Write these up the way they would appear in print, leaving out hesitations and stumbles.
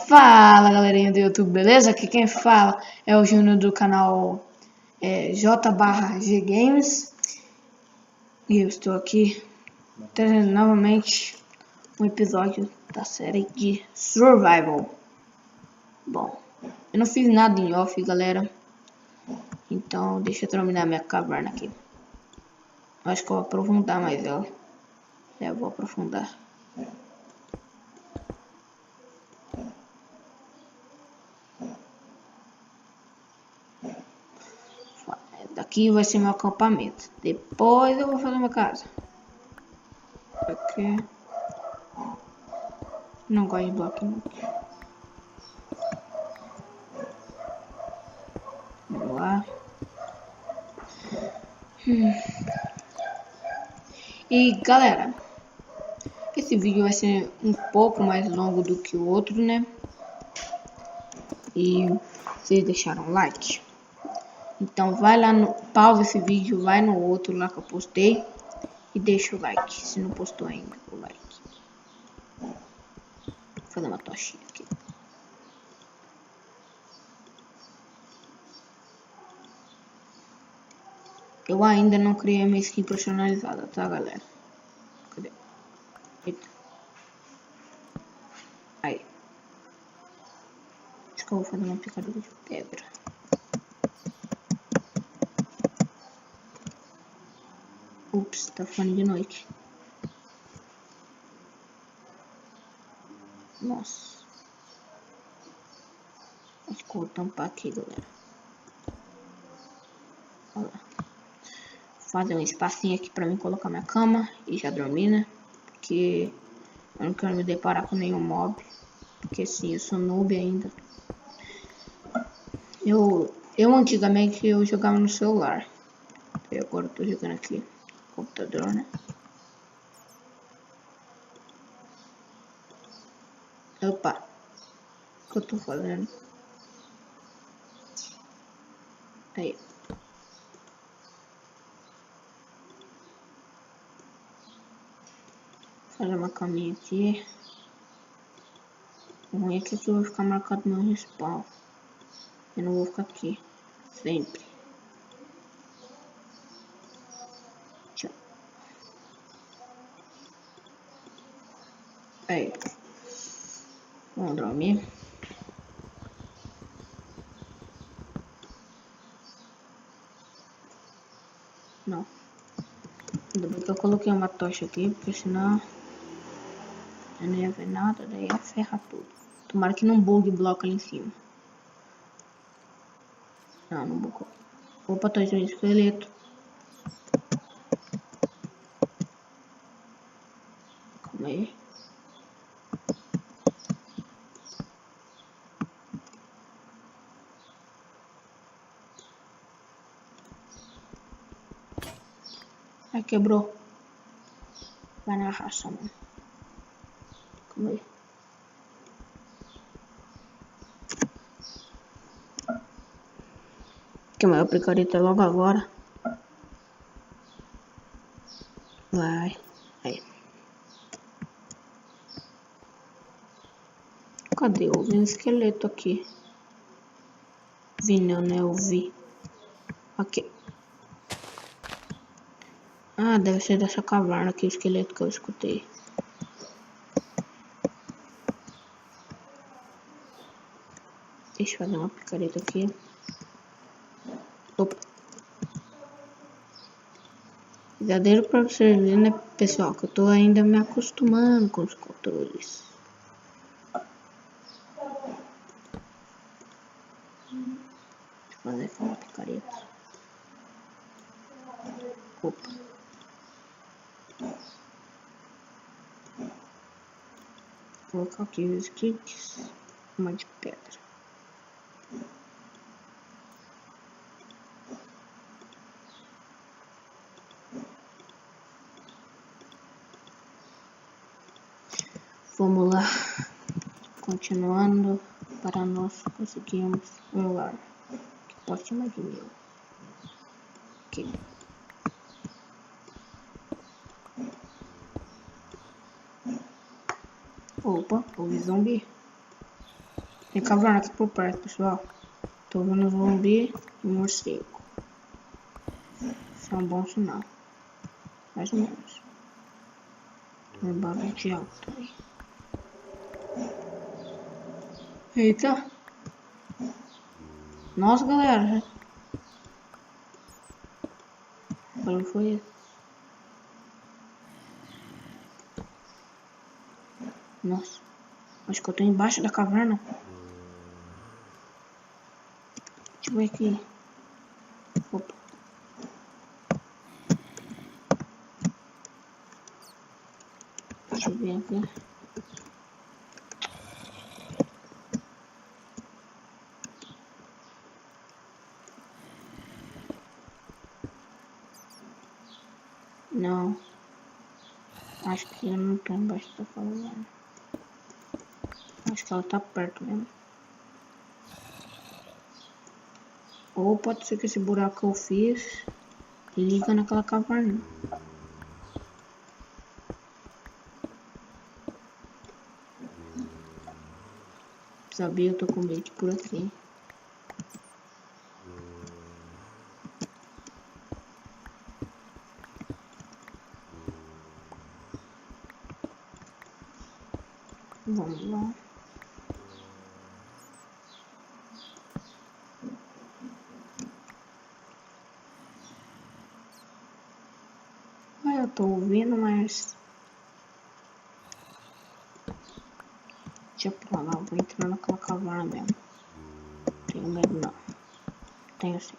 Fala galerinha do YouTube, beleza? Aqui quem fala é o Júnior do canal J/G Games. E eu estou aqui trazendo novamente um episódio da série de Survival. Bom, eu não fiz nada em off, galera. Então deixa eu terminar minha caverna aqui. Acho que eu vou aprofundar mais ela. Eu vou aprofundar. Daqui vai ser meu acampamento. Depois eu vou fazer uma casa. Aqui. Não gosto de bloquinho. Vamos lá. E galera, esse vídeo vai ser um pouco mais longo do que o outro, né? E vocês deixaram like. Então vai lá, pausa esse vídeo, vai no outro lá que eu postei e deixa o like, se não postou ainda, o like. Vou fazer uma tochinha aqui. Eu ainda não criei minha skin personalizada, tá galera? Cadê? Eita. Aí. Acho que eu vou fazer uma picadura de pedra. Ups, tá ficando de noite. Nossa. Acho que eu vou tampar aqui, galera. Olha lá. Fazer um espacinho aqui pra mim colocar minha cama e já dormir, né? Porque eu não quero me deparar com nenhum mob. Porque sim, eu sou noob ainda. Eu antigamente eu jogava no celular. E agora eu tô jogando aqui no computador, né? Opa. O que eu tô fazendo? Aí. Fazer uma caminha aqui. O ruim é que aqui eu vou ficar marcado no respawn. Eu não vou ficar aqui. Sempre. Tchau. Aí. Vamos dormir. Não. Ainda bem que eu coloquei uma tocha aqui, porque senão eu não ia ver nada, daí ia ferrar tudo. Tomara que não bugue o bloco ali em cima. Não, não bugou. Opa, tô de esqueleto. Calma aí. Ai, quebrou. Vai na raça, mano. Calma aí. Que maior picareta logo agora. Vai. Aí. Cadê? Eu vi um esqueleto aqui. Vi não, né? Eu vi. Aqui. Ah, deve ser dessa caverna aqui, o esqueleto que eu escutei. Deixa eu fazer uma picareta aqui. Opa. Verdadeiro pra vocês verem, né, pessoal? Que eu tô ainda me acostumando com os controles. Deixa eu fazer uma picareta. Opa. Vou colocar aqui os kits. Uma de pedra. Vamos lá. Continuando para nós conseguirmos um lar que poste mais de 1000. Ok. Opa, houve zumbi. Tem caverna aqui por perto, pessoal. Tô vendo zumbi e morcego. Isso é um bom sinal. Mais ou menos. Tem um barulho de alto aí. Eita. Nossa, galera. Qual foi esse? Nossa. Acho que eu tô embaixo da caverna. Deixa eu ver aqui. Opa. Deixa eu ver aqui. Não. Acho que eu não tô embaixo da caverna. Acho que ela tá perto mesmo. Ou pode ser que esse buraco que eu fiz liga naquela caverna. Sabia, eu tô com medo de por aqui. Vamos lá. Ah, eu tô ouvindo, mas... Deixa eu pra lá, eu vou entrar naquela caverna mesmo. Tenho medo não. Tenho sim.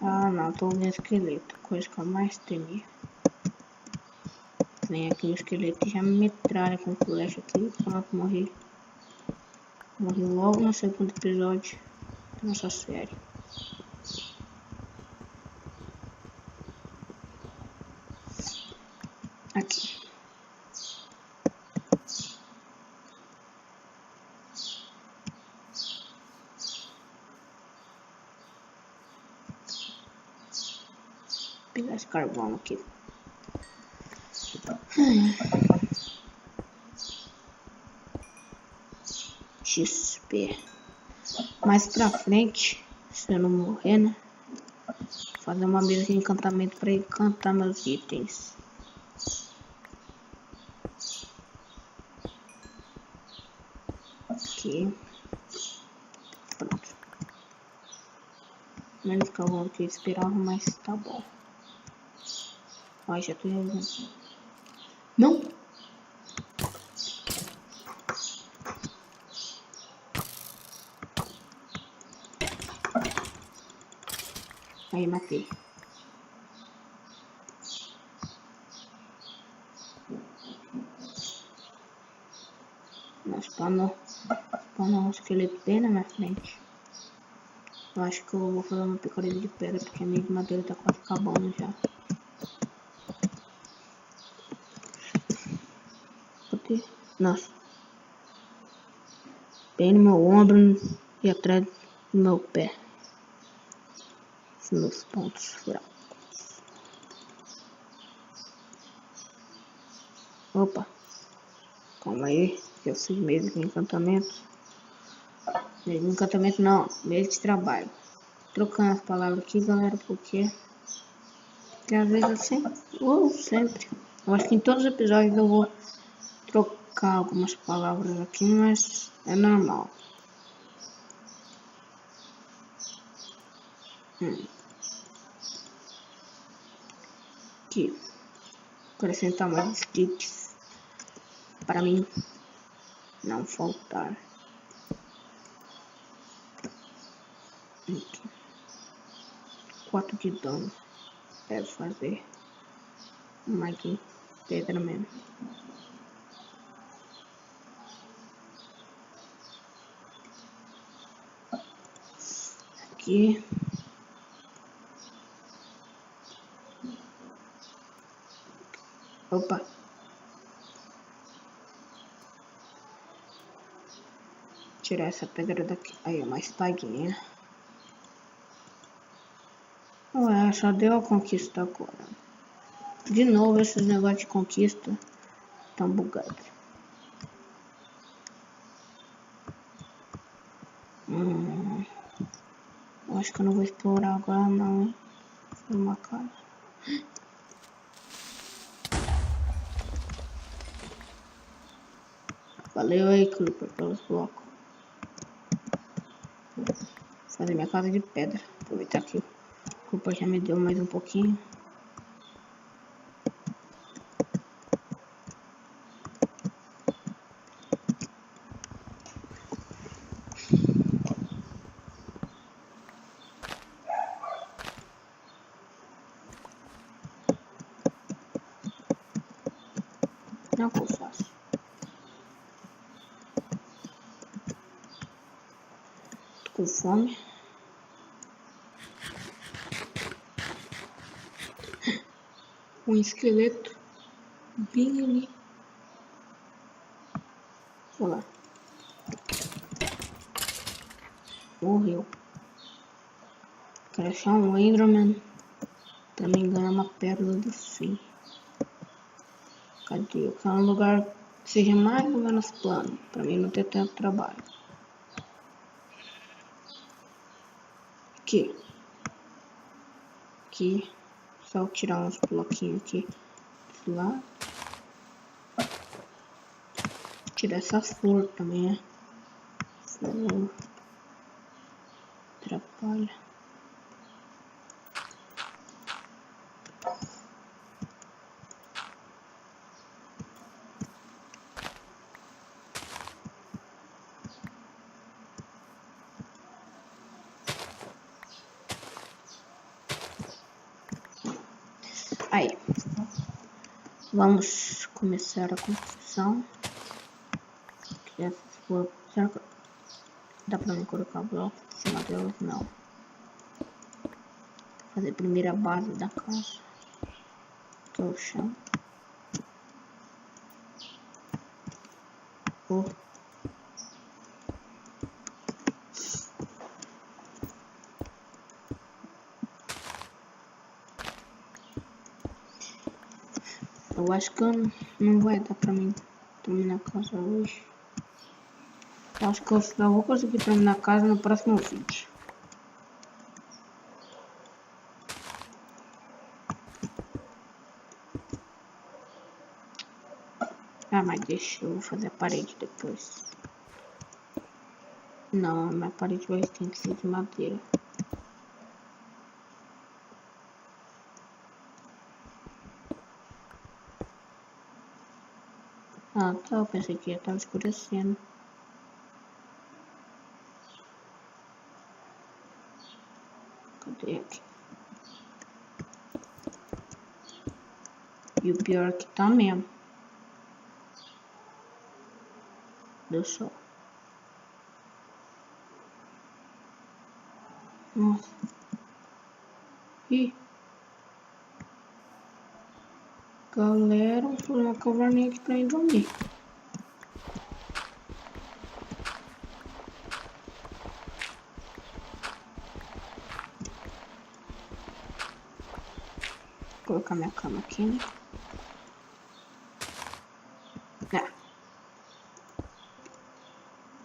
Ah não, tô ouvindo esqueleto. Coisa que eu mais temia. Vem aqui o esqueleto e já me metralha com flecha aqui. Pronto, morri. Morri logo no segundo episódio dessa série. Aqui. Vou pegar esse carvão aqui. XP. Mais pra frente, se eu não morrer, né? Vou fazer uma mesa de encantamento pra encantar meus itens. Aqui. Pronto. Menos que eu vou que eu esperava, mas tá bom. Ó, já tô jogando. Não! Aí, matei. Nossa, spawnou um esqueleto bem na minha frente. Eu acho que eu vou fazer uma picareta de pedra, porque a minha de madeira tá quase acabando já. Nossa. Bem no meu ombro e atrás do meu pé. Os meus pontos fracos. Opa. Calma aí, que eu fiz medo de encantamento. Medo de encantamento não, medo de trabalho. Trocando as palavras aqui, galera, porque às vezes eu sempre. Eu acho que em todos os episódios eu vou trocar algumas palavras aqui, mas é normal. Aqui. Acrescentar mais sticks para mim não faltar. Aqui. 4 de dano. Deve fazer mais de pedra mesmo. Aqui. Opa. Tirar essa pedra daqui. Aí, uma espadinha. Ué, só deu a conquista agora. De novo, esses negócios de conquista estão bugados. Eu acho que eu não vou explorar agora não, hein? Foi uma casa. Valeu aí, Creeper, pelos blocos. Vou fazer minha casa de pedra. Aproveitar que o Creeper já me deu mais um pouquinho. Não que eu faço. Tô com fome. Um esqueleto bem ali. Olha lá. Morreu. Quero achar um Enderman. Pra mim ganhar uma pérola do fim. Cadê? Eu quero um lugar que seja mais ou menos plano. Pra mim não ter tanto trabalho. Aqui. Aqui. Só tirar uns bloquinhos aqui. Lá. Tirar essa flor também, né? Flor. Atrapalha. Aí. Vamos começar a construção. Será que dá pra mim colocar bloco em cima delas? Não. Fazer a primeira base da casa. Que é o chão. Oh. Eu acho que não vai dar pra mim terminar a casa hoje. Eu acho que eu só vou conseguir terminar a casa no próximo vídeo. Ah, mas deixa eu fazer a parede depois. Não, a minha parede vai ter que ser de madeira. Ah, tá, eu pensei que já tava escurecendo. Cadê aqui? E o pior é que tá mesmo. Deu sol. Nossa. Ih. Galera, vou fazer uma caverninha aqui pra ir dormir. Vou colocar minha cama aqui, né?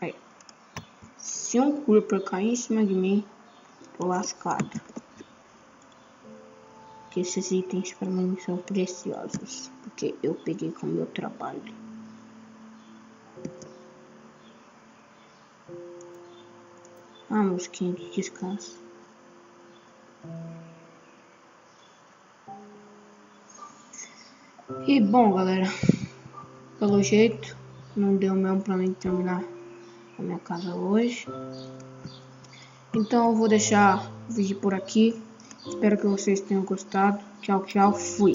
Aí. Se um Creeper cair em cima de mim, tô lascado. Porque esses itens pra mim são preciosos. Porque eu peguei com o meu trabalho. Ah, mosquinha de descanso. E bom, galera. Pelo jeito, não deu mesmo pra mim terminar a minha casa hoje. Então eu vou deixar o vídeo por aqui. Espero que vocês tenham gostado. Tchau, tchau. Fui.